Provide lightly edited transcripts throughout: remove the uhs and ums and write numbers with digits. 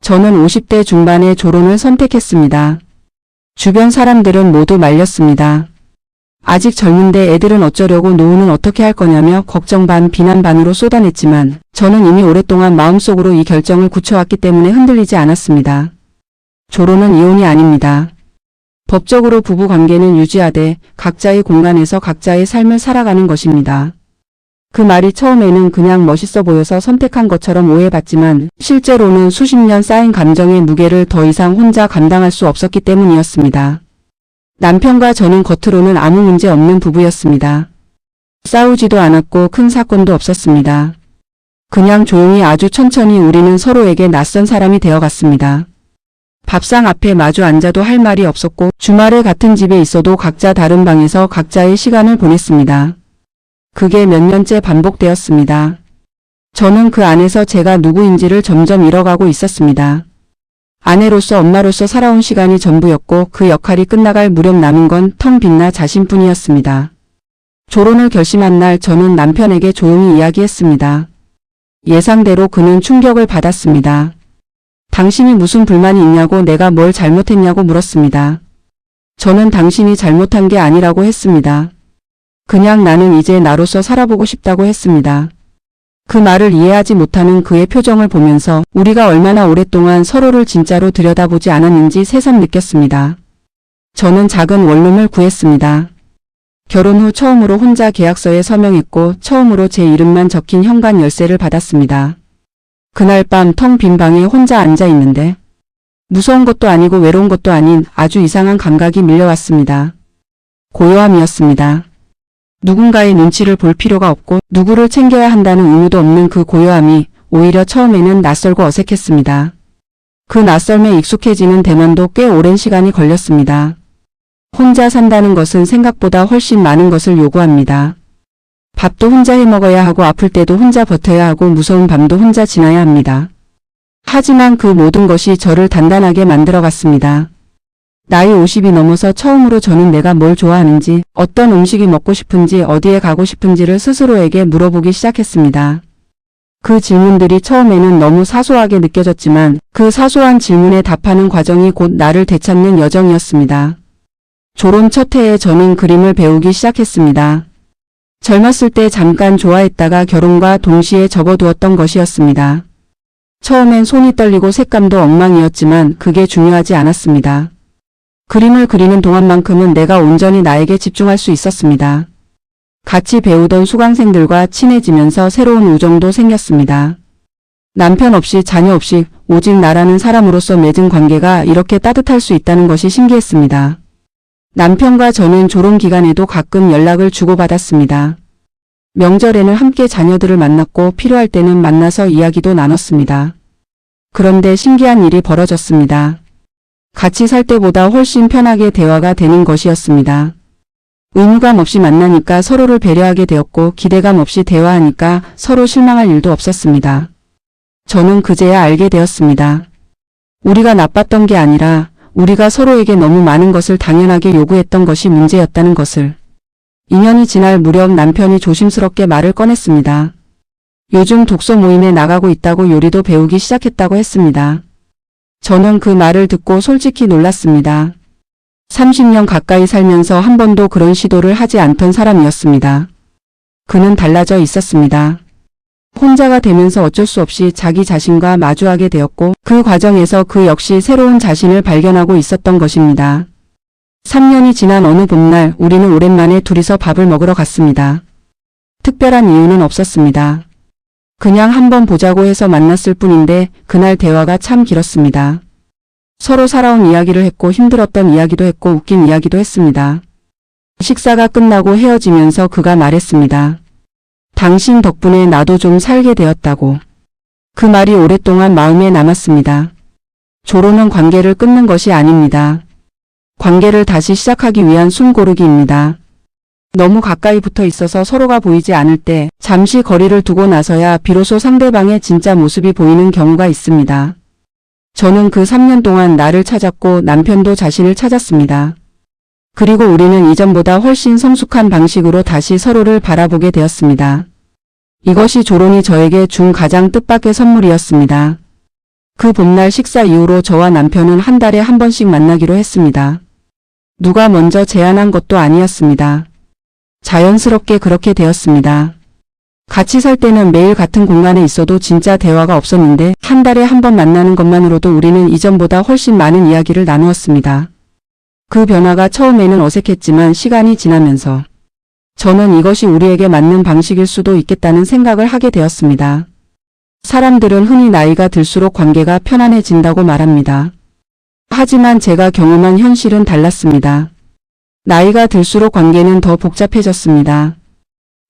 저는 50대 중반의 졸혼을 선택했습니다. 주변 사람들은 모두 말렸습니다. 아직 젊은데 애들은 어쩌려고 노후는 어떻게 할 거냐며 걱정 반 비난 반으로 쏟아냈지만 저는 이미 오랫동안 마음속으로 이 결정을 굳혀왔기 때문에 흔들리지 않았습니다. 졸혼은 이혼이 아닙니다. 법적으로 부부관계는 유지하되 각자의 공간에서 각자의 삶을 살아가는 것입니다. 그 말이 처음에는 그냥 멋있어 보여서 선택한 것처럼 오해받지만 실제로는 수십 년 쌓인 감정의 무게를 더 이상 혼자 감당할 수 없었기 때문이었습니다. 남편과 저는 겉으로는 아무 문제 없는 부부였습니다. 싸우지도 않았고 큰 사건도 없었습니다. 그냥 조용히 아주 천천히 우리는 서로에게 낯선 사람이 되어갔습니다. 밥상 앞에 마주 앉아도 할 말이 없었고 주말에 같은 집에 있어도 각자 다른 방에서 각자의 시간을 보냈습니다. 그게 몇 년째 반복되었습니다. 저는 그 안에서 제가 누구인지를 점점 잃어가고 있었습니다. 아내로서 엄마로서 살아온 시간이 전부였고 그 역할이 끝나갈 무렵 남은 건 텅 빈 나 자신뿐이었습니다. 졸혼을 결심한 날 저는 남편에게 조용히 이야기했습니다. 예상대로 그는 충격을 받았습니다. 당신이 무슨 불만이 있냐고 내가 뭘 잘못했냐고 물었습니다. 저는 당신이 잘못한 게 아니라고 했습니다. 그냥 나는 이제 나로서 살아보고 싶다고 했습니다. 그 말을 이해하지 못하는 그의 표정을 보면서 우리가 얼마나 오랫동안 서로를 진짜로 들여다보지 않았는지 새삼 느꼈습니다. 저는 작은 원룸을 구했습니다. 결혼 후 처음으로 혼자 계약서에 서명했고 처음으로 제 이름만 적힌 현관 열쇠를 받았습니다. 그날 밤 텅 빈 방에 혼자 앉아 있는데 무서운 것도 아니고 외로운 것도 아닌 아주 이상한 감각이 밀려왔습니다. 고요함이었습니다. 누군가의 눈치를 볼 필요가 없고 누구를 챙겨야 한다는 의무도 없는 그 고요함이 오히려 처음에는 낯설고 어색했습니다. 그 낯설에 익숙해지는 데만도 꽤 오랜 시간이 걸렸습니다. 혼자 산다는 것은 생각보다 훨씬 많은 것을 요구합니다. 밥도 혼자 해 먹어야 하고 아플 때도 혼자 버텨야 하고 무서운 밤도 혼자 지나야 합니다. 하지만 그 모든 것이 저를 단단하게 만들어갔습니다. 나이 50이 넘어서 처음으로 저는 내가 뭘 좋아하는지, 어떤 음식이 먹고 싶은지, 어디에 가고 싶은지를 스스로에게 물어보기 시작했습니다. 그 질문들이 처음에는 너무 사소하게 느껴졌지만 그 사소한 질문에 답하는 과정이 곧 나를 되찾는 여정이었습니다. 졸혼 첫 해에 저는 그림을 배우기 시작했습니다. 젊었을 때 잠깐 좋아했다가 결혼과 동시에 접어두었던 것이었습니다. 처음엔 손이 떨리고 색감도 엉망이었지만 그게 중요하지 않았습니다. 그림을 그리는 동안만큼은 내가 온전히 나에게 집중할 수 있었습니다. 같이 배우던 수강생들과 친해지면서 새로운 우정도 생겼습니다. 남편 없이 자녀 없이 오직 나라는 사람으로서 맺은 관계가 이렇게 따뜻할 수 있다는 것이 신기했습니다. 남편과 저는 졸혼 기간에도 가끔 연락을 주고받았습니다. 명절에는 함께 자녀들을 만났고 필요할 때는 만나서 이야기도 나눴습니다. 그런데 신기한 일이 벌어졌습니다. 같이 살 때보다 훨씬 편하게 대화가 되는 것이었습니다. 의무감 없이 만나니까 서로를 배려하게 되었고 기대감 없이 대화하니까 서로 실망할 일도 없었습니다. 저는 그제야 알게 되었습니다. 우리가 나빴던 게 아니라 우리가 서로에게 너무 많은 것을 당연하게 요구했던 것이 문제였다는 것을. 2년이 지날 무렵 남편이 조심스럽게 말을 꺼냈습니다. 요즘 독서 모임에 나가고 있다고 요리도 배우기 시작했다고 했습니다. 저는 그 말을 듣고 솔직히 놀랐습니다. 30년 가까이 살면서 한 번도 그런 시도를 하지 않던 사람이었습니다. 그는 달라져 있었습니다. 혼자가 되면서 어쩔 수 없이 자기 자신과 마주하게 되었고 그 과정에서 그 역시 새로운 자신을 발견하고 있었던 것입니다. 3년이 지난 어느 봄날 우리는 오랜만에 둘이서 밥을 먹으러 갔습니다. 특별한 이유는 없었습니다. 그냥 한번 보자고 해서 만났을 뿐인데 그날 대화가 참 길었습니다. 서로 살아온 이야기를 했고 힘들었던 이야기도 했고 웃긴 이야기도 했습니다. 식사가 끝나고 헤어지면서 그가 말했습니다. 당신 덕분에 나도 좀 살게 되었다고. 그 말이 오랫동안 마음에 남았습니다. 졸혼은 관계를 끊는 것이 아닙니다. 관계를 다시 시작하기 위한 숨고르기입니다. 너무 가까이 붙어 있어서 서로가 보이지 않을 때 잠시 거리를 두고 나서야 비로소 상대방의 진짜 모습이 보이는 경우가 있습니다. 저는 그 3년 동안 나를 찾았고 남편도 자신을 찾았습니다. 그리고 우리는 이전보다 훨씬 성숙한 방식으로 다시 서로를 바라보게 되었습니다. 이것이 졸혼이 저에게 준 가장 뜻밖의 선물이었습니다. 그 봄날 식사 이후로 저와 남편은 한 달에 한 번씩 만나기로 했습니다. 누가 먼저 제안한 것도 아니었습니다. 자연스럽게 그렇게 되었습니다. 같이 살 때는 매일 같은 공간에 있어도 진짜 대화가 없었는데 한 달에 한 번 만나는 것만으로도 우리는 이전보다 훨씬 많은 이야기를 나누었습니다. 그 변화가 처음에는 어색했지만 시간이 지나면서 저는 이것이 우리에게 맞는 방식일 수도 있겠다는 생각을 하게 되었습니다. 사람들은 흔히 나이가 들수록 관계가 편안해진다고 말합니다. 하지만 제가 경험한 현실은 달랐습니다. 나이가 들수록 관계는 더 복잡해졌습니다.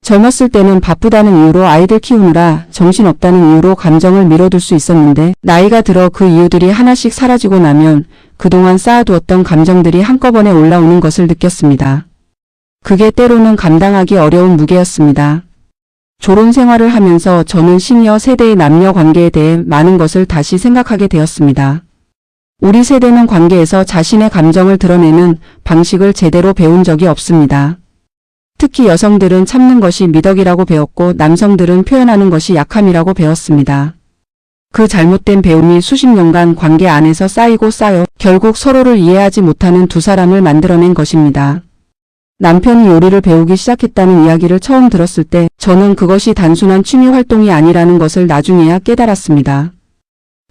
젊었을 때는 바쁘다는 이유로 아이들 키우느라 정신없다는 이유로 감정을 미뤄둘 수 있었는데 나이가 들어 그 이유들이 하나씩 사라지고 나면 그동안 쌓아두었던 감정들이 한꺼번에 올라오는 것을 느꼈습니다. 그게 때로는 감당하기 어려운 무게였습니다. 졸혼 생활을 하면서 저는 시니어 세대의 남녀 관계에 대해 많은 것을 다시 생각하게 되었습니다. 우리 세대는 관계에서 자신의 감정을 드러내는 방식을 제대로 배운 적이 없습니다. 특히 여성들은 참는 것이 미덕이라고 배웠고 남성들은 표현하는 것이 약함이라고 배웠습니다. 그 잘못된 배움이 수십 년간 관계 안에서 쌓이고 쌓여 결국 서로를 이해하지 못하는 두 사람을 만들어낸 것입니다. 남편이 요리를 배우기 시작했다는 이야기를 처음 들었을 때 저는 그것이 단순한 취미 활동이 아니라는 것을 나중에야 깨달았습니다.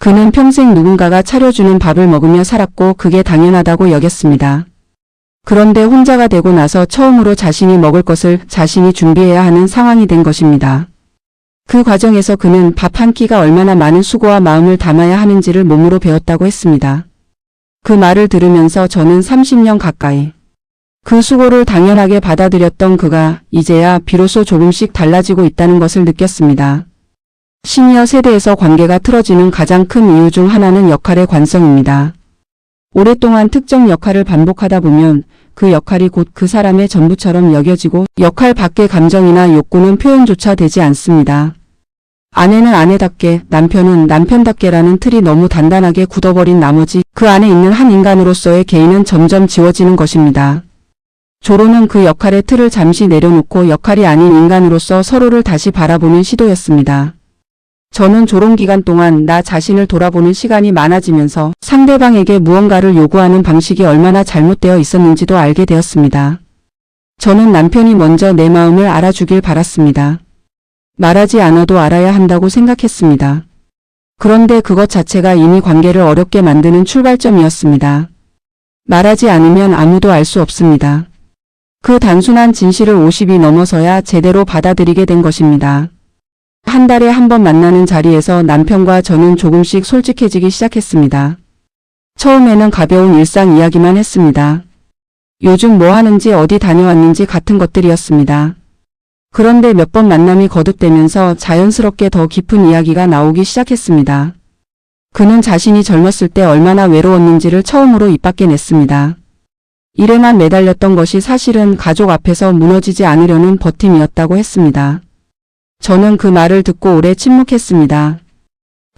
그는 평생 누군가가 차려주는 밥을 먹으며 살았고 그게 당연하다고 여겼습니다. 그런데 혼자가 되고 나서 처음으로 자신이 먹을 것을 자신이 준비해야 하는 상황이 된 것입니다. 그 과정에서 그는 밥 한 끼가 얼마나 많은 수고와 마음을 담아야 하는지를 몸으로 배웠다고 했습니다. 그 말을 들으면서 저는 30년 가까이 그 수고를 당연하게 받아들였던 그가 이제야 비로소 조금씩 달라지고 있다는 것을 느꼈습니다. 시니어 세대에서 관계가 틀어지는 가장 큰 이유 중 하나는 역할의 관성입니다. 오랫동안 특정 역할을 반복하다 보면 그 역할이 곧 그 사람의 전부처럼 여겨지고 역할 밖의 감정이나 욕구는 표현조차 되지 않습니다. 아내는 아내답게, 남편은 남편답게라는 틀이 너무 단단하게 굳어버린 나머지 그 안에 있는 한 인간으로서의 개인은 점점 지워지는 것입니다. 졸혼은 그 역할의 틀을 잠시 내려놓고 역할이 아닌 인간으로서 서로를 다시 바라보는 시도였습니다. 저는 졸혼 기간 동안 나 자신을 돌아보는 시간이 많아지면서 상대방에게 무언가를 요구하는 방식이 얼마나 잘못되어 있었는지도 알게 되었습니다. 저는 남편이 먼저 내 마음을 알아주길 바랐습니다. 말하지 않아도 알아야 한다고 생각했습니다. 그런데 그것 자체가 이미 관계를 어렵게 만드는 출발점이었습니다. 말하지 않으면 아무도 알 수 없습니다. 그 단순한 진실을 50이 넘어서야 제대로 받아들이게 된 것입니다. 한 달에 한 번 만나는 자리에서 남편과 저는 조금씩 솔직해지기 시작했습니다. 처음에는 가벼운 일상 이야기만 했습니다. 요즘 뭐 하는지 어디 다녀왔는지 같은 것들이었습니다. 그런데 몇 번 만남이 거듭되면서 자연스럽게 더 깊은 이야기가 나오기 시작했습니다. 그는 자신이 젊었을 때 얼마나 외로웠는지를 처음으로 입 밖에 냈습니다. 일에만 매달렸던 것이 사실은 가족 앞에서 무너지지 않으려는 버팀이었다고 했습니다. 저는 그 말을 듣고 오래 침묵했습니다.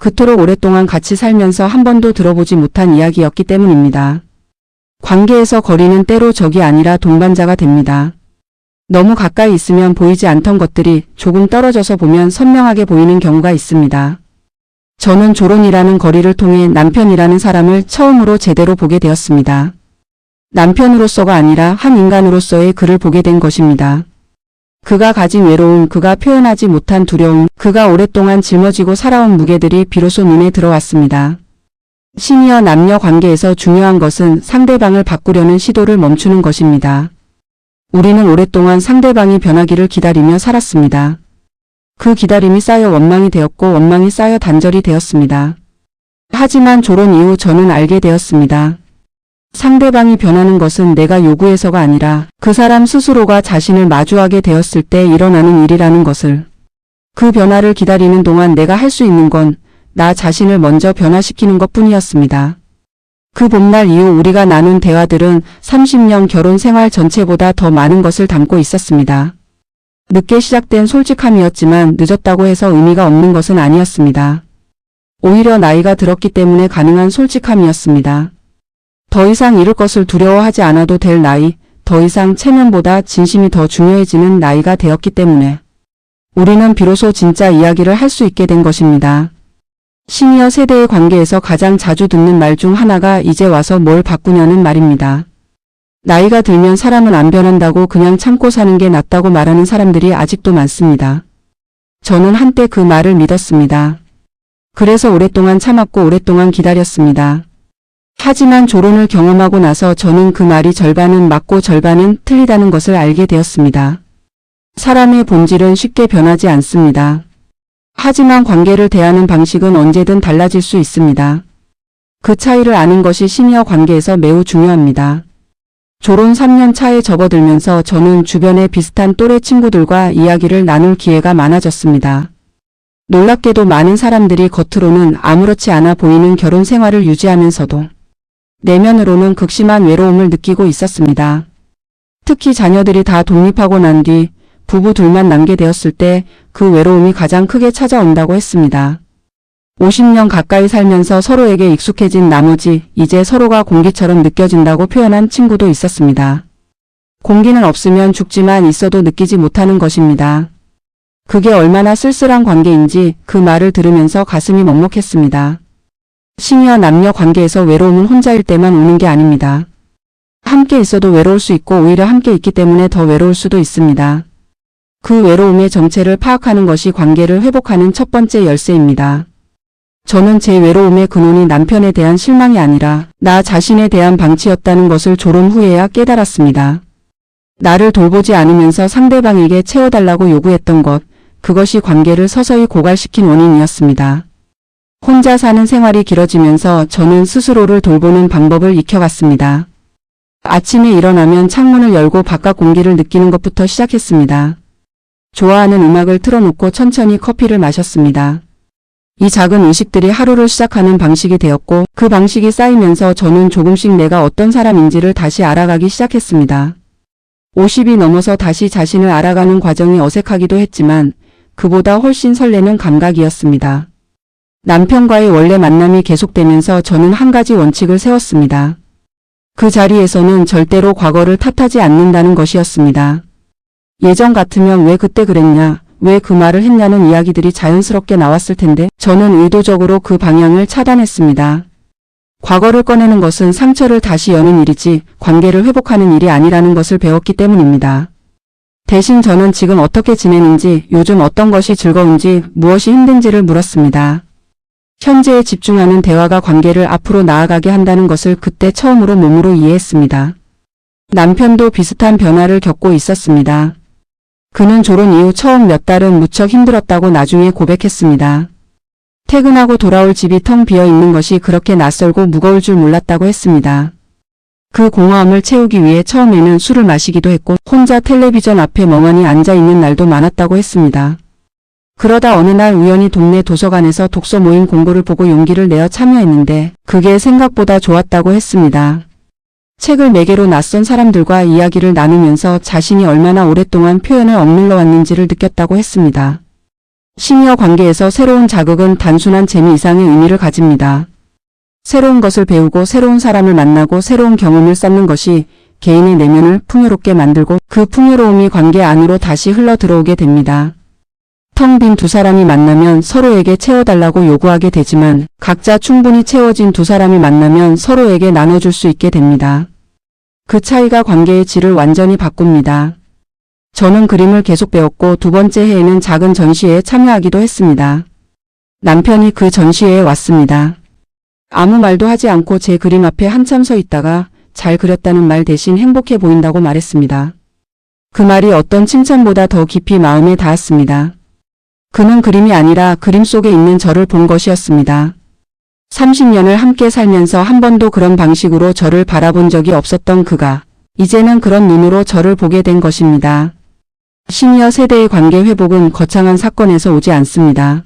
그토록 오랫동안 같이 살면서 한 번도 들어보지 못한 이야기였기 때문입니다. 관계에서 거리는 때로 적이 아니라 동반자가 됩니다. 너무 가까이 있으면 보이지 않던 것들이 조금 떨어져서 보면 선명하게 보이는 경우가 있습니다. 저는 졸혼이라는 거리를 통해 남편이라는 사람을 처음으로 제대로 보게 되었습니다. 남편으로서가 아니라 한 인간으로서의 그를 보게 된 것입니다. 그가 가진 외로움, 그가 표현하지 못한 두려움, 그가 오랫동안 짊어지고 살아온 무게들이 비로소 눈에 들어왔습니다. 시니어 남녀 관계에서 중요한 것은 상대방을 바꾸려는 시도를 멈추는 것입니다. 우리는 오랫동안 상대방이 변하기를 기다리며 살았습니다. 그 기다림이 쌓여 원망이 되었고 원망이 쌓여 단절이 되었습니다. 하지만 졸혼 이후 저는 알게 되었습니다. 상대방이 변하는 것은 내가 요구해서가 아니라 그 사람 스스로가 자신을 마주하게 되었을 때 일어나는 일이라는 것을. 그 변화를 기다리는 동안 내가 할 수 있는 건 나 자신을 먼저 변화시키는 것뿐이었습니다. 그 봄날 이후 우리가 나눈 대화들은 30년 결혼 생활 전체보다 더 많은 것을 담고 있었습니다. 늦게 시작된 솔직함이었지만 늦었다고 해서 의미가 없는 것은 아니었습니다. 오히려 나이가 들었기 때문에 가능한 솔직함이었습니다. 더 이상 잃을 것을 두려워하지 않아도 될 나이, 더 이상 체면보다 진심이 더 중요해지는 나이가 되었기 때문에 우리는 비로소 진짜 이야기를 할 수 있게 된 것입니다. 시니어 세대의 관계에서 가장 자주 듣는 말 중 하나가 이제 와서 뭘 바꾸냐는 말입니다. 나이가 들면 사람은 안 변한다고 그냥 참고 사는 게 낫다고 말하는 사람들이 아직도 많습니다. 저는 한때 그 말을 믿었습니다. 그래서 오랫동안 참았고 오랫동안 기다렸습니다. 하지만 조론을 경험하고 나서 저는 그 말이 절반은 맞고 절반은 틀리다는 것을 알게 되었습니다. 사람의 본질은 쉽게 변하지 않습니다. 하지만 관계를 대하는 방식은 언제든 달라질 수 있습니다. 그 차이를 아는 것이 시니어 관계에서 매우 중요합니다. 졸혼 3년 차에 접어들면서 저는 주변의 비슷한 또래 친구들과 이야기를 나눌 기회가 많아졌습니다. 놀랍게도 많은 사람들이 겉으로는 아무렇지 않아 보이는 결혼 생활을 유지하면서도 내면으로는 극심한 외로움을 느끼고 있었습니다. 특히 자녀들이 다 독립하고 난 뒤 부부 둘만 남게 되었을 때 그 외로움이 가장 크게 찾아온다고 했습니다. 50년 가까이 살면서 서로에게 익숙해진 나머지 이제 서로가 공기처럼 느껴진다고 표현한 친구도 있었습니다. 공기는 없으면 죽지만 있어도 느끼지 못하는 것입니다. 그게 얼마나 쓸쓸한 관계인지 그 말을 들으면서 가슴이 먹먹했습니다. 시니어 남녀 관계에서 외로움은 혼자일 때만 오는 게 아닙니다. 함께 있어도 외로울 수 있고 오히려 함께 있기 때문에 더 외로울 수도 있습니다. 그 외로움의 정체를 파악하는 것이 관계를 회복하는 첫 번째 열쇠입니다. 저는 제 외로움의 근원이 남편에 대한 실망이 아니라 나 자신에 대한 방치였다는 것을 졸혼 후에야 깨달았습니다. 나를 돌보지 않으면서 상대방에게 채워달라고 요구했던 것, 그것이 관계를 서서히 고갈시킨 원인이었습니다. 혼자 사는 생활이 길어지면서 저는 스스로를 돌보는 방법을 익혀갔습니다. 아침에 일어나면 창문을 열고 바깥 공기를 느끼는 것부터 시작했습니다. 좋아하는 음악을 틀어놓고 천천히 커피를 마셨습니다. 이 작은 의식들이 하루를 시작하는 방식이 되었고 그 방식이 쌓이면서 저는 조금씩 내가 어떤 사람인지를 다시 알아가기 시작했습니다. 50이 넘어서 다시 자신을 알아가는 과정이 어색하기도 했지만 그보다 훨씬 설레는 감각이었습니다. 남편과의 원래 만남이 계속되면서 저는 한 가지 원칙을 세웠습니다. 그 자리에서는 절대로 과거를 탓하지 않는다는 것이었습니다. 예전 같으면 왜 그때 그랬냐, 왜 그 말을 했냐는 이야기들이 자연스럽게 나왔을 텐데 저는 의도적으로 그 방향을 차단했습니다. 과거를 꺼내는 것은 상처를 다시 여는 일이지 관계를 회복하는 일이 아니라는 것을 배웠기 때문입니다. 대신 저는 지금 어떻게 지내는지, 요즘 어떤 것이 즐거운지, 무엇이 힘든지를 물었습니다. 현재에 집중하는 대화가 관계를 앞으로 나아가게 한다는 것을 그때 처음으로 몸으로 이해했습니다. 남편도 비슷한 변화를 겪고 있었습니다. 그는 졸혼 이후 처음 몇 달은 무척 힘들었다고 나중에 고백했습니다. 퇴근하고 돌아올 집이 텅 비어 있는 것이 그렇게 낯설고 무거울 줄 몰랐다고 했습니다. 그 공허함을 채우기 위해 처음에는 술을 마시기도 했고 혼자 텔레비전 앞에 멍하니 앉아있는 날도 많았다고 했습니다. 그러다 어느 날 우연히 동네 도서관에서 독서 모임 공고를 보고 용기를 내어 참여했는데 그게 생각보다 좋았다고 했습니다. 책을 매개로 낯선 사람들과 이야기를 나누면서 자신이 얼마나 오랫동안 표현을 억눌러 왔는지를 느꼈다고 했습니다. 시니어 관계에서 새로운 자극은 단순한 재미 이상의 의미를 가집니다. 새로운 것을 배우고 새로운 사람을 만나고 새로운 경험을 쌓는 것이 개인의 내면을 풍요롭게 만들고 그 풍요로움이 관계 안으로 다시 흘러 들어오게 됩니다. 텅 빈 두 사람이 만나면 서로에게 채워달라고 요구하게 되지만 각자 충분히 채워진 두 사람이 만나면 서로에게 나눠줄 수 있게 됩니다. 그 차이가 관계의 질을 완전히 바꿉니다. 저는 그림을 계속 배웠고 두 번째 해에는 작은 전시회에 참여하기도 했습니다. 남편이 그 전시회에 왔습니다. 아무 말도 하지 않고 제 그림 앞에 한참 서 있다가 잘 그렸다는 말 대신 행복해 보인다고 말했습니다. 그 말이 어떤 칭찬보다 더 깊이 마음에 닿았습니다. 그는 그림이 아니라 그림 속에 있는 저를 본 것이었습니다. 30년을 함께 살면서 한 번도 그런 방식으로 저를 바라본 적이 없었던 그가 이제는 그런 눈으로 저를 보게 된 것입니다. 시니어 세대의 관계 회복은 거창한 사건에서 오지 않습니다.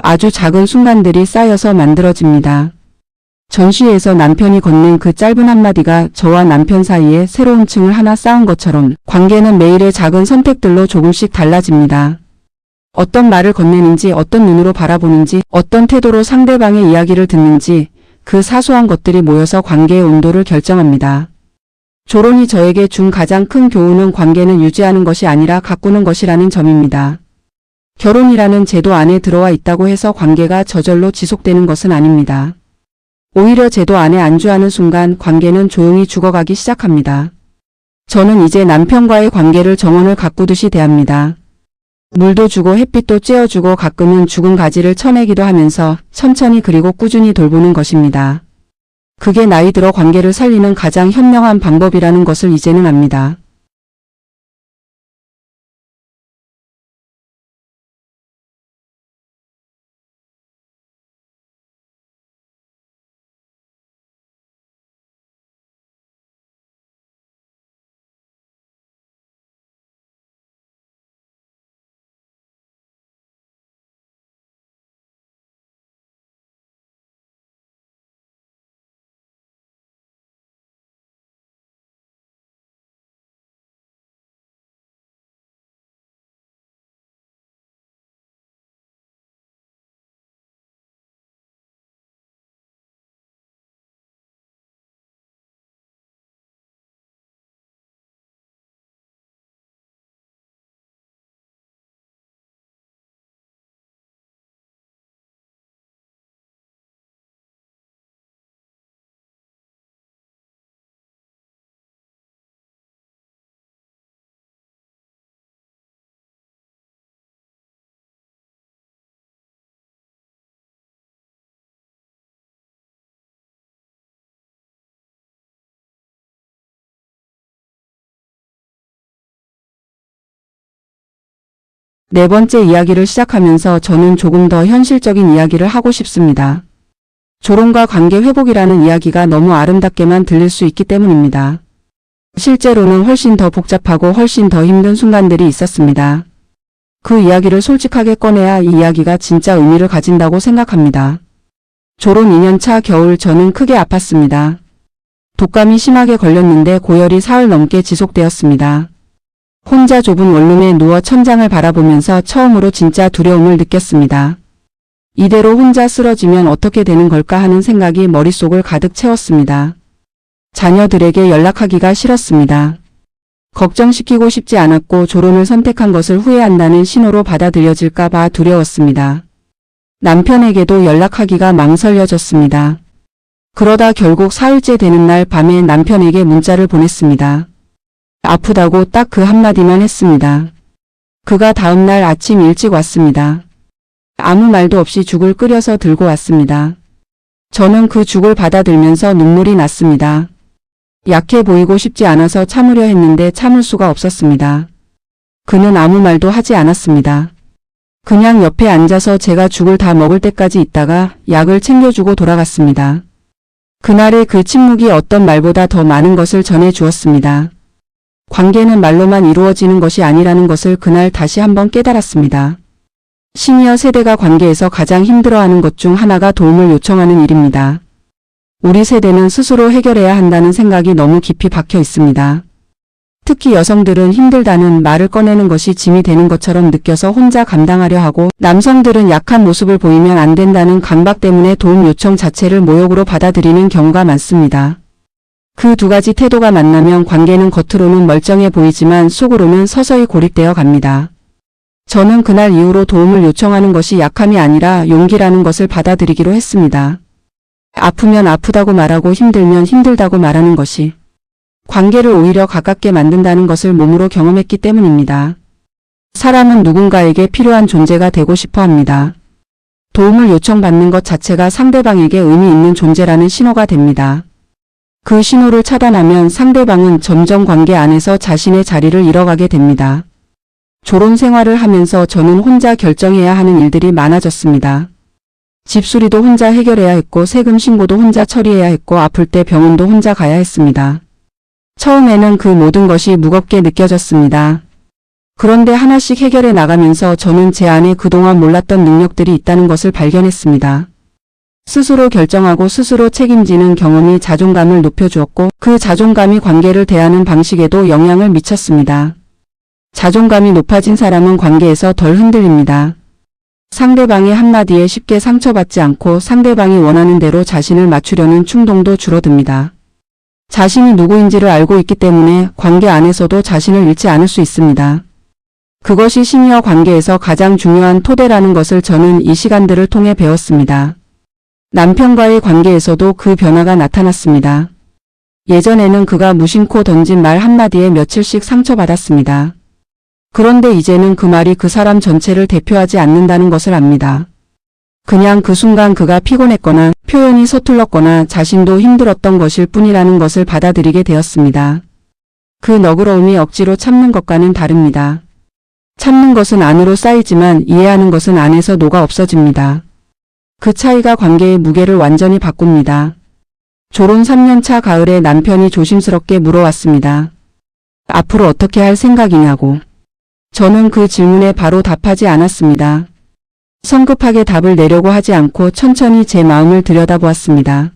아주 작은 순간들이 쌓여서 만들어집니다. 전시회에서 남편이 건넨 그 짧은 한마디가 저와 남편 사이에 새로운 층을 하나 쌓은 것처럼 관계는 매일의 작은 선택들로 조금씩 달라집니다. 어떤 말을 건네는지, 어떤 눈으로 바라보는지, 어떤 태도로 상대방의 이야기를 듣는지 그 사소한 것들이 모여서 관계의 온도를 결정합니다. 졸혼이 저에게 준 가장 큰 교훈은 관계는 유지하는 것이 아니라 가꾸는 것이라는 점입니다. 결혼이라는 제도 안에 들어와 있다고 해서 관계가 저절로 지속되는 것은 아닙니다. 오히려 제도 안에 안주하는 순간 관계는 조용히 죽어가기 시작합니다. 저는 이제 남편과의 관계를 정원을 가꾸듯이 대합니다. 물도 주고 햇빛도 쬐어주고 가끔은 죽은 가지를 쳐내기도 하면서 천천히 그리고 꾸준히 돌보는 것입니다. 그게 나이 들어 관계를 살리는 가장 현명한 방법이라는 것을 이제는 압니다. 네 번째 이야기를 시작하면서 저는 조금 더 현실적인 이야기를 하고 싶습니다. 조론과 관계 회복이라는 이야기가 너무 아름답게만 들릴 수 있기 때문입니다. 실제로는 훨씬 더 복잡하고 훨씬 더 힘든 순간들이 있었습니다. 그 이야기를 솔직하게 꺼내야 이 이야기가 진짜 의미를 가진다고 생각합니다. 조론 2년차 겨울 저는 크게 아팠습니다. 독감이 심하게 걸렸는데 고열이 사흘 넘게 지속되었습니다. 혼자 좁은 원룸에 누워 천장을 바라보면서 처음으로 진짜 두려움을 느꼈습니다. 이대로 혼자 쓰러지면 어떻게 되는 걸까 하는 생각이 머릿속을 가득 채웠습니다. 자녀들에게 연락하기가 싫었습니다. 걱정시키고 싶지 않았고 조론을 선택한 것을 후회한다는 신호로 받아들여질까 봐 두려웠습니다. 남편에게도 연락하기가 망설여졌습니다. 그러다 결국 사흘째 되는 날 밤에 남편에게 문자를 보냈습니다. 아프다고 딱 그 한마디만 했습니다. 그가 다음날 아침 일찍 왔습니다. 아무 말도 없이 죽을 끓여서 들고 왔습니다. 저는 그 죽을 받아들면서 눈물이 났습니다. 약해 보이고 싶지 않아서 참으려 했는데 참을 수가 없었습니다. 그는 아무 말도 하지 않았습니다. 그냥 옆에 앉아서 제가 죽을 다 먹을 때까지 있다가 약을 챙겨주고 돌아갔습니다. 그날의 그 침묵이 어떤 말보다 더 많은 것을 전해 주었습니다. 관계는 말로만 이루어지는 것이 아니라는 것을 그날 다시 한번 깨달았습니다. 시니어 세대가 관계에서 가장 힘들어하는 것 중 하나가 도움을 요청하는 일입니다. 우리 세대는 스스로 해결해야 한다는 생각이 너무 깊이 박혀 있습니다. 특히 여성들은 힘들다는 말을 꺼내는 것이 짐이 되는 것처럼 느껴서 혼자 감당하려 하고, 남성들은 약한 모습을 보이면 안 된다는 강박 때문에 도움 요청 자체를 모욕으로 받아들이는 경우가 많습니다. 그 두 가지 태도가 만나면 관계는 겉으로는 멀쩡해 보이지만 속으로는 서서히 고립되어 갑니다. 저는 그날 이후로 도움을 요청하는 것이 약함이 아니라 용기라는 것을 받아들이기로 했습니다. 아프면 아프다고 말하고 힘들면 힘들다고 말하는 것이 관계를 오히려 가깝게 만든다는 것을 몸으로 경험했기 때문입니다. 사람은 누군가에게 필요한 존재가 되고 싶어 합니다. 도움을 요청받는 것 자체가 상대방에게 의미 있는 존재라는 신호가 됩니다. 그 신호를 차단하면 상대방은 점점 관계 안에서 자신의 자리를 잃어가게 됩니다. 조론 생활을 하면서 저는 혼자 결정해야 하는 일들이 많아졌습니다. 집수리도 혼자 해결해야 했고 세금 신고도 혼자 처리해야 했고 아플 때 병원도 혼자 가야 했습니다. 처음에는 그 모든 것이 무겁게 느껴졌습니다. 그런데 하나씩 해결해 나가면서 저는 제 안에 그동안 몰랐던 능력들이 있다는 것을 발견했습니다. 스스로 결정하고 스스로 책임지는 경험이 자존감을 높여주었고 그 자존감이 관계를 대하는 방식에도 영향을 미쳤습니다. 자존감이 높아진 사람은 관계에서 덜 흔들립니다. 상대방의 한마디에 쉽게 상처받지 않고 상대방이 원하는 대로 자신을 맞추려는 충동도 줄어듭니다. 자신이 누구인지를 알고 있기 때문에 관계 안에서도 자신을 잃지 않을 수 있습니다. 그것이 시니어 관계에서 가장 중요한 토대라는 것을 저는 이 시간들을 통해 배웠습니다. 남편과의 관계에서도 그 변화가 나타났습니다. 예전에는 그가 무심코 던진 말 한마디에 며칠씩 상처받았습니다. 그런데 이제는 그 말이 그 사람 전체를 대표하지 않는다는 것을 압니다. 그냥 그 순간 그가 피곤했거나 표현이 서툴렀거나 자신도 힘들었던 것일 뿐이라는 것을 받아들이게 되었습니다. 그 너그러움이 억지로 참는 것과는 다릅니다. 참는 것은 안으로 쌓이지만 이해하는 것은 안에서 녹아 없어집니다. 그 차이가 관계의 무게를 완전히 바꿉니다. 졸혼 3년차 가을에 남편이 조심스럽게 물어왔습니다. 앞으로 어떻게 할 생각이냐고. 저는 그 질문에 바로 답하지 않았습니다. 성급하게 답을 내려고 하지 않고 천천히 제 마음을 들여다보았습니다.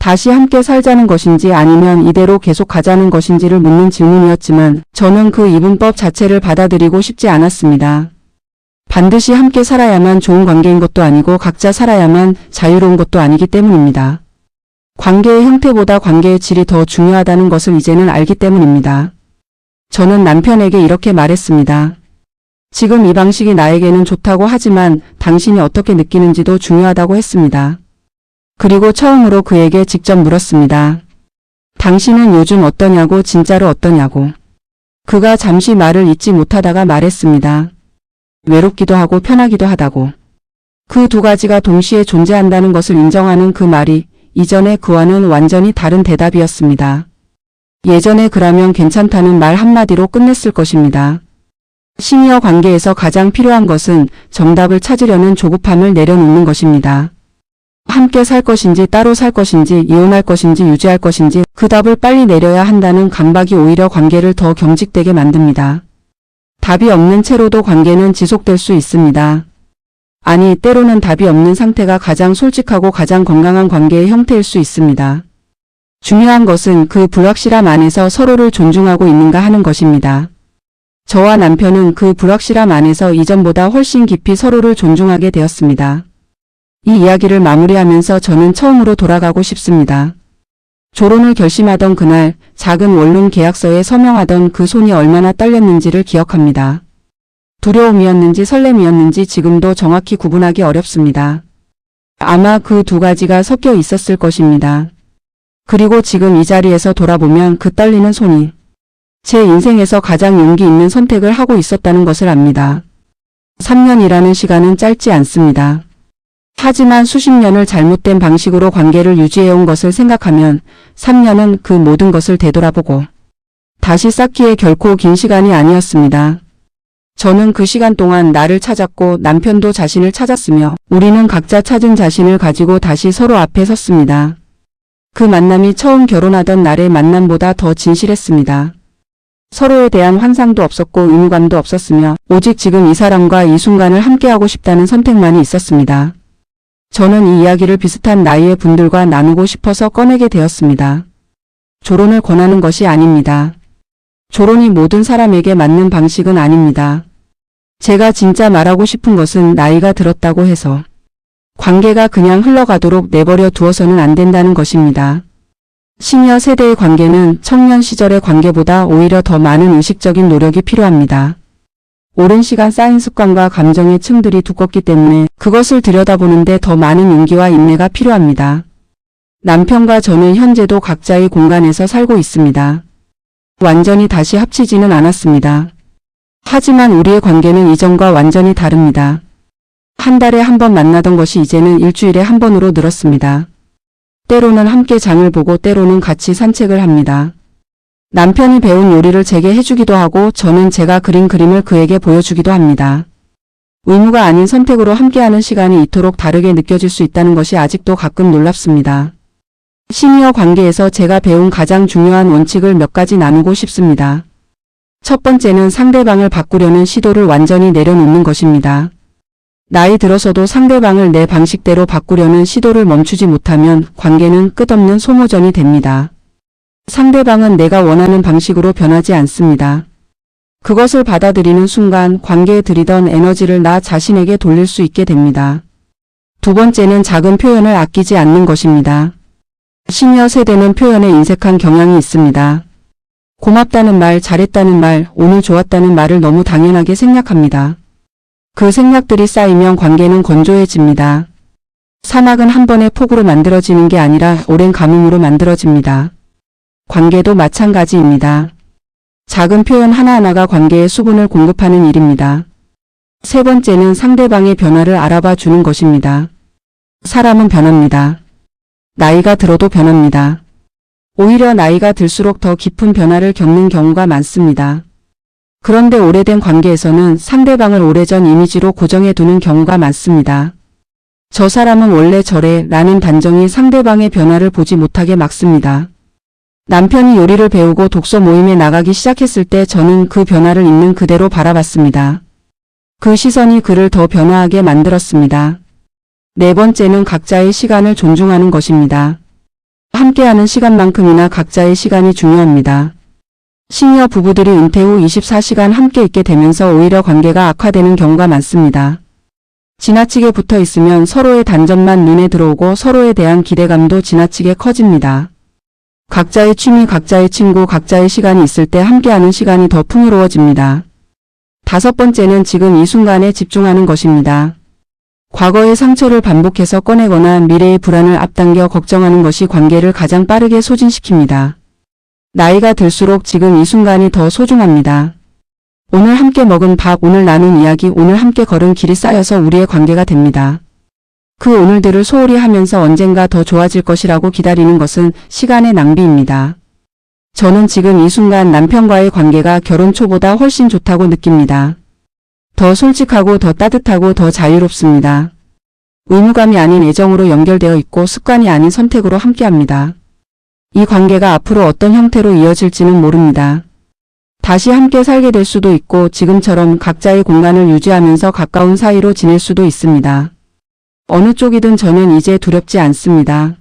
다시 함께 살자는 것인지 아니면 이대로 계속 가자는 것인지를 묻는 질문이었지만 저는 그 이분법 자체를 받아들이고 싶지 않았습니다. 반드시 함께 살아야만 좋은 관계인 것도 아니고 각자 살아야만 자유로운 것도 아니기 때문입니다. 관계의 형태보다 관계의 질이 더 중요하다는 것을 이제는 알기 때문입니다. 저는 남편에게 이렇게 말했습니다. 지금 이 방식이 나에게는 좋다고 하지만 당신이 어떻게 느끼는지도 중요하다고 했습니다. 그리고 처음으로 그에게 직접 물었습니다. 당신은 요즘 어떠냐고, 진짜로 어떠냐고. 그가 잠시 말을 잇지 못하다가 말했습니다. 외롭기도 하고 편하기도 하다고. 그 두 가지가 동시에 존재한다는 것을 인정하는 그 말이 이전의 그와는 완전히 다른 대답이었습니다. 예전에 그라면 괜찮다는 말 한마디로 끝냈을 것입니다. 시니어 관계에서 가장 필요한 것은 정답을 찾으려는 조급함을 내려놓는 것입니다. 함께 살 것인지 따로 살 것인지 이혼할 것인지 유지할 것인지 그 답을 빨리 내려야 한다는 강박이 오히려 관계를 더 경직되게 만듭니다. 답이 없는 채로도 관계는 지속될 수 있습니다. 아니, 때로는 답이 없는 상태가 가장 솔직하고 가장 건강한 관계의 형태일 수 있습니다. 중요한 것은 그 불확실함 안에서 서로를 존중하고 있는가 하는 것입니다. 저와 남편은 그 불확실함 안에서 이전보다 훨씬 깊이 서로를 존중하게 되었습니다. 이 이야기를 마무리하면서 저는 처음으로 돌아가고 싶습니다. 졸혼을 결심하던 그날 작은 원룸 계약서에 서명하던 그 손이 얼마나 떨렸는지를 기억합니다. 두려움이었는지 설렘이었는지 지금도 정확히 구분하기 어렵습니다. 아마 그 두 가지가 섞여 있었을 것입니다. 그리고 지금 이 자리에서 돌아보면 그 떨리는 손이 제 인생에서 가장 용기 있는 선택을 하고 있었다는 것을 압니다. 3년이라는 시간은 짧지 않습니다. 하지만 수십 년을 잘못된 방식으로 관계를 유지해온 것을 생각하면 3년은 그 모든 것을 되돌아보고 다시 쌓기에 결코 긴 시간이 아니었습니다. 저는 그 시간 동안 나를 찾았고 남편도 자신을 찾았으며 우리는 각자 찾은 자신을 가지고 다시 서로 앞에 섰습니다. 그 만남이 처음 결혼하던 날의 만남보다 더 진실했습니다. 서로에 대한 환상도 없었고 의무감도 없었으며 오직 지금 이 사람과 이 순간을 함께하고 싶다는 선택만이 있었습니다. 저는 이 이야기를 비슷한 나이의 분들과 나누고 싶어서 꺼내게 되었습니다. 졸혼을 권하는 것이 아닙니다. 졸혼이 모든 사람에게 맞는 방식은 아닙니다. 제가 진짜 말하고 싶은 것은 나이가 들었다고 해서 관계가 그냥 흘러가도록 내버려 두어서는 안 된다는 것입니다. 시니어 세대의 관계는 청년 시절의 관계보다 오히려 더 많은 의식적인 노력이 필요합니다. 오랜 시간 쌓인 습관과 감정의 층들이 두껍기 때문에 그것을 들여다보는데 더 많은 용기와 인내가 필요합니다. 남편과 저는 현재도 각자의 공간에서 살고 있습니다. 완전히 다시 합치지는 않았습니다. 하지만 우리의 관계는 이전과 완전히 다릅니다. 한 달에 한 번 만나던 것이 이제는 일주일에 한 번으로 늘었습니다. 때로는 함께 장을 보고 때로는 같이 산책을 합니다. 남편이 배운 요리를 제게 해주기도 하고 저는 제가 그린 그림을 그에게 보여주기도 합니다. 의무가 아닌 선택으로 함께하는 시간이 이토록 다르게 느껴질 수 있다는 것이 아직도 가끔 놀랍습니다. 시니어 관계에서 제가 배운 가장 중요한 원칙을 몇 가지 나누고 싶습니다. 첫 번째는 상대방을 바꾸려는 시도를 완전히 내려놓는 것입니다. 나이 들어서도 상대방을 내 방식대로 바꾸려는 시도를 멈추지 못하면 관계는 끝없는 소모전이 됩니다. 상대방은 내가 원하는 방식으로 변하지 않습니다. 그것을 받아들이는 순간 관계에 들이던 에너지를 나 자신에게 돌릴 수 있게 됩니다. 두 번째는 작은 표현을 아끼지 않는 것입니다. 시니어 세대는 표현에 인색한 경향이 있습니다. 고맙다는 말, 잘했다는 말, 오늘 좋았다는 말을 너무 당연하게 생략합니다. 그 생략들이 쌓이면 관계는 건조해집니다. 사막은 한 번의 폭우로 만들어지는 게 아니라 오랜 가뭄으로 만들어집니다. 관계도 마찬가지입니다. 작은 표현 하나하나가 관계에 수분을 공급하는 일입니다. 세 번째는 상대방의 변화를 알아봐 주는 것입니다. 사람은 변합니다. 나이가 들어도 변합니다. 오히려 나이가 들수록 더 깊은 변화를 겪는 경우가 많습니다. 그런데 오래된 관계에서는 상대방을 오래전 이미지로 고정해 두는 경우가 많습니다. 저 사람은 원래 저래 라는 단정이 상대방의 변화를 보지 못하게 막습니다. 남편이 요리를 배우고 독서 모임에 나가기 시작했을 때 저는 그 변화를 있는 그대로 바라봤습니다. 그 시선이 그를 더 변화하게 만들었습니다. 네 번째는 각자의 시간을 존중하는 것입니다. 함께하는 시간만큼이나 각자의 시간이 중요합니다. 시니어 부부들이 은퇴 후 24시간 함께 있게 되면서 오히려 관계가 악화되는 경우가 많습니다. 지나치게 붙어 있으면 서로의 단점만 눈에 들어오고 서로에 대한 기대감도 지나치게 커집니다. 각자의 취미, 각자의 친구, 각자의 시간이 있을 때 함께하는 시간이 더 풍요로워집니다. 다섯 번째는 지금 이 순간에 집중하는 것입니다. 과거의 상처를 반복해서 꺼내거나 미래의 불안을 앞당겨 걱정하는 것이 관계를 가장 빠르게 소진시킵니다. 나이가 들수록 지금 이 순간이 더 소중합니다. 오늘 함께 먹은 밥, 오늘 나눈 이야기, 오늘 함께 걸은 길이 쌓여서 우리의 관계가 됩니다. 그 오늘들을 소홀히 하면서 언젠가 더 좋아질 것이라고 기다리는 것은 시간의 낭비입니다. 저는 지금 이 순간 남편과의 관계가 결혼 초보다 훨씬 좋다고 느낍니다. 더 솔직하고 더 따뜻하고 더 자유롭습니다. 의무감이 아닌 애정으로 연결되어 있고 습관이 아닌 선택으로 함께합니다. 이 관계가 앞으로 어떤 형태로 이어질지는 모릅니다. 다시 함께 살게 될 수도 있고 지금처럼 각자의 공간을 유지하면서 가까운 사이로 지낼 수도 있습니다. 어느 쪽이든 저는 이제 두렵지 않습니다.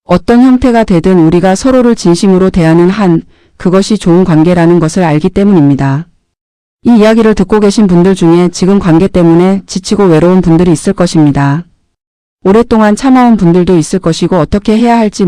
어떤 형태가 되든 우리가 서로를 진심으로 대하는 한 그것이 좋은 관계라는 것을 알기 때문입니다. 이 이야기를 듣고 계신 분들 중에 지금 관계 때문에 지치고 외로운 분들이 있을 것입니다. 오랫동안 참아온 분들도 있을 것이고 어떻게 해야 할지